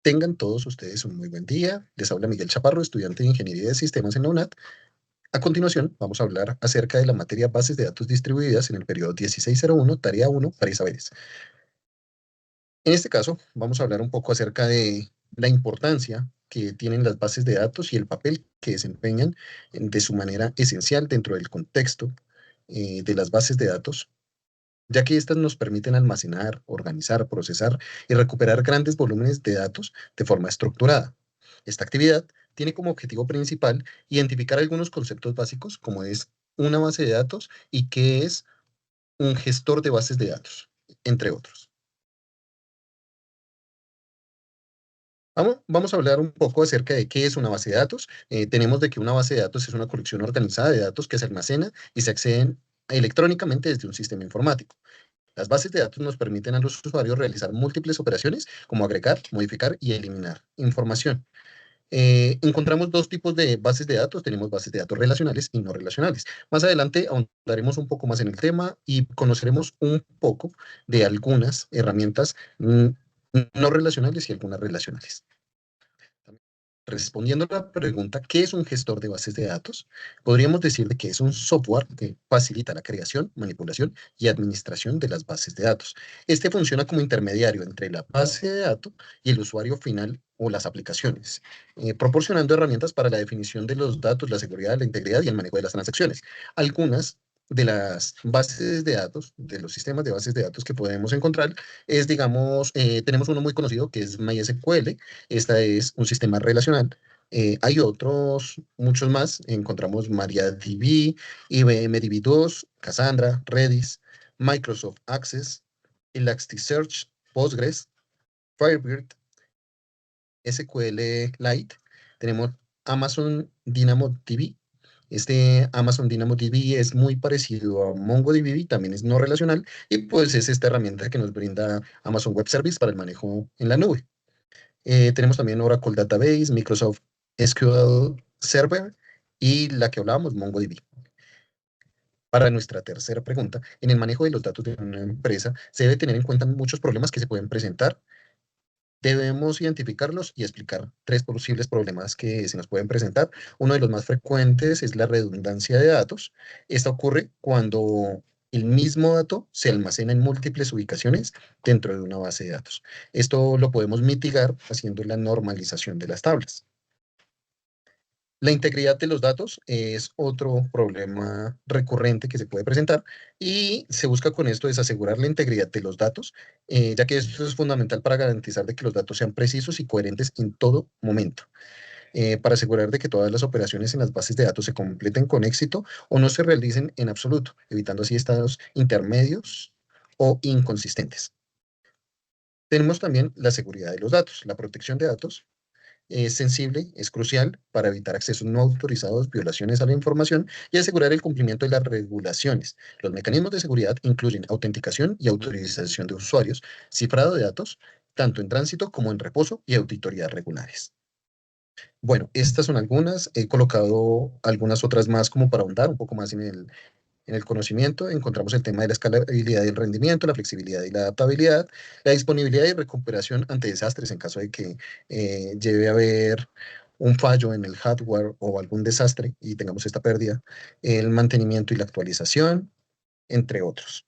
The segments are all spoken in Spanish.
Tengan todos ustedes un muy buen día. Les habla Miguel Chaparro, estudiante de Ingeniería de Sistemas en la UNAD. A continuación, vamos a hablar acerca de la materia Bases de Datos Distribuidas en el periodo 1601, tarea 1, para saberes. En este caso, vamos a hablar un poco acerca de la importancia que tienen las bases de datos y el papel que desempeñan de su manera esencial dentro del contexto de las bases de datos, ya que éstas nos permiten almacenar, organizar, procesar y recuperar grandes volúmenes de datos de forma estructurada. Esta actividad tiene como objetivo principal identificar algunos conceptos básicos como es una base de datos y qué es un gestor de bases de datos, entre otros. Vamos a hablar un poco acerca de qué es una base de datos. Tenemos de que una base de datos es una colección organizada de datos que se almacena y se acceden electrónicamente desde un sistema informático. Las bases de datos nos permiten a los usuarios realizar múltiples operaciones como agregar, modificar y eliminar información. Encontramos dos tipos de bases de datos. Tenemos bases de datos relacionales y no relacionales. Más adelante ahondaremos un poco más en el tema y conoceremos un poco de algunas herramientas no relacionales y algunas relacionales. Respondiendo a la pregunta, ¿qué es un gestor de bases de datos? Podríamos decir de que es un software que facilita la creación, manipulación y administración de las bases de datos. Este funciona como intermediario entre la base de datos y el usuario final o las aplicaciones, proporcionando herramientas para la definición de los datos, la seguridad, la integridad y el manejo de las transacciones. Algunas de las bases de datos, de los sistemas de bases de datos que podemos encontrar, es, digamos, tenemos uno muy conocido que es MySQL. Esta es un sistema relacional. Hay otros, muchos más. Encontramos MariaDB, IBM DB2, Cassandra, Redis, Microsoft Access, Elasticsearch, Postgres, Firebird, SQLite. Tenemos Amazon DynamoDB. Este Amazon DynamoDB es muy parecido a MongoDB, también es no relacional, y pues es esta herramienta que nos brinda Amazon Web Service para el manejo en la nube. Tenemos también Oracle Database, Microsoft SQL Server y la que hablábamos, MongoDB. Para nuestra tercera pregunta, en el manejo de los datos de una empresa se debe tener en cuenta muchos problemas que se pueden presentar. Debemos identificarlos y explicar tres posibles problemas que se nos pueden presentar. Uno de los más frecuentes es la redundancia de datos. Esta ocurre cuando el mismo dato se almacena en múltiples ubicaciones dentro de una base de datos. Esto lo podemos mitigar haciendo la normalización de las tablas. La integridad de los datos es otro problema recurrente que se puede presentar y se busca con esto es asegurar la integridad de los datos, ya que esto es fundamental para garantizar de que los datos sean precisos y coherentes en todo momento, para asegurar de que todas las operaciones en las bases de datos se completen con éxito o no se realicen en absoluto, evitando así estados intermedios o inconsistentes. Tenemos también la seguridad de los datos, la protección de datos es sensible, es crucial para evitar accesos no autorizados, violaciones a la información y asegurar el cumplimiento de las regulaciones. Los mecanismos de seguridad incluyen autenticación y autorización de usuarios, cifrado de datos, tanto en tránsito como en reposo y auditorías regulares. Bueno, estas son algunas. He colocado algunas otras más como para ahondar un poco más en el conocimiento. Encontramos el tema de la escalabilidad y el rendimiento, la flexibilidad y la adaptabilidad, la disponibilidad y recuperación ante desastres en caso de que lleve a haber un fallo en el hardware o algún desastre y tengamos esta pérdida, el mantenimiento y la actualización, entre otros.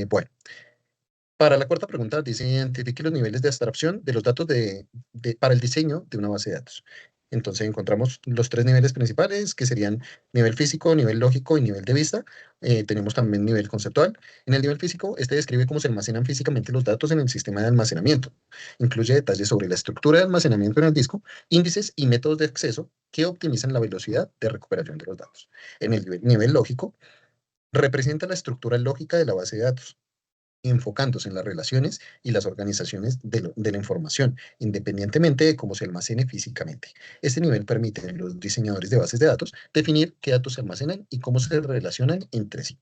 Bueno, para la cuarta pregunta dice, identifique los niveles de abstracción de los datos para el diseño de una base de datos. Entonces encontramos los tres niveles principales, que serían nivel físico, nivel lógico y nivel de vista. Tenemos también nivel conceptual. En el nivel físico, este describe cómo se almacenan físicamente los datos en el sistema de almacenamiento. Incluye detalles sobre la estructura de almacenamiento en el disco, índices y métodos de acceso que optimizan la velocidad de recuperación de los datos. En el nivel lógico, representa la estructura lógica de la base de datos enfocándose en las relaciones y las organizaciones de la información, independientemente de cómo se almacene físicamente. Este nivel permite a los diseñadores de bases de datos definir qué datos se almacenan y cómo se relacionan entre sí.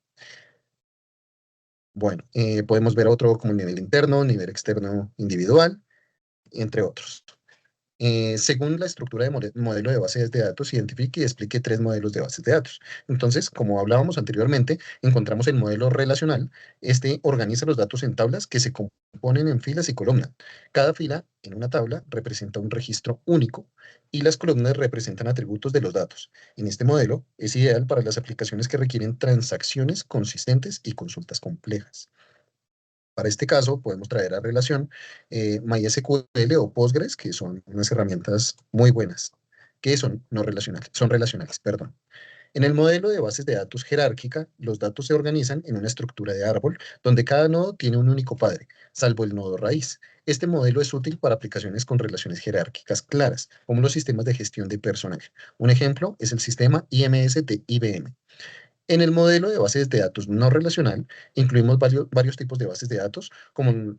Bueno, podemos ver otro como nivel interno, nivel externo individual, entre otros. Según la estructura de modelo de bases de datos, identifique y explique tres modelos de bases de datos. Entonces, como hablábamos anteriormente, encontramos el modelo relacional. Este organiza los datos en tablas que se componen en filas y columnas. Cada fila en una tabla representa un registro único y las columnas representan atributos de los datos. En este modelo es ideal para las aplicaciones que requieren transacciones consistentes y consultas complejas. Para este caso, podemos traer a relación MySQL o Postgres, que son unas herramientas muy buenas, que son no relacionales, son relacionales, perdón. En el modelo de bases de datos jerárquica, los datos se organizan en una estructura de árbol donde cada nodo tiene un único padre, salvo el nodo raíz. Este modelo es útil para aplicaciones con relaciones jerárquicas claras, como los sistemas de gestión de personal. Un ejemplo es el sistema IMS de IBM. En el modelo de bases de datos no relacional, incluimos varios tipos de bases de datos, como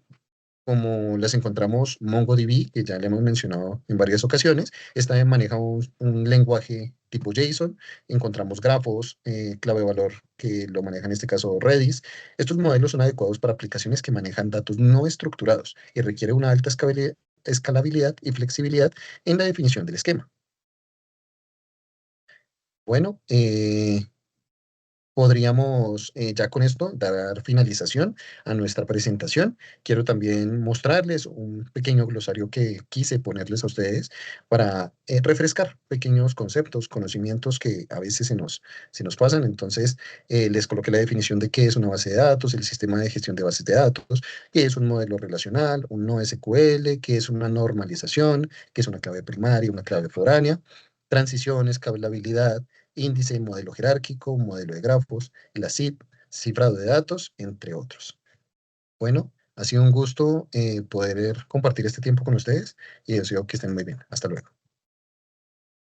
las encontramos MongoDB, que ya le hemos mencionado en varias ocasiones. Esta maneja un lenguaje tipo JSON. Encontramos grafos, clave de valor, que lo maneja en este caso Redis. Estos modelos son adecuados para aplicaciones que manejan datos no estructurados y requiere una alta escalabilidad y flexibilidad en la definición del esquema. Bueno, podríamos ya con esto dar finalización a nuestra presentación. Quiero también mostrarles un pequeño glosario que quise ponerles a ustedes para refrescar pequeños conceptos, conocimientos que a veces se nos pasan. Entonces, les coloqué la definición de qué es una base de datos, el sistema de gestión de bases de datos, qué es un modelo relacional, un NoSQL, qué es una normalización, qué es una clave primaria, una clave foránea, transiciones, escalabilidad, índice, modelo jerárquico, modelo de grafos, la ZIP, cifrado de datos, entre otros. Bueno, ha sido un gusto poder compartir este tiempo con ustedes y deseo que estén muy bien. Hasta luego.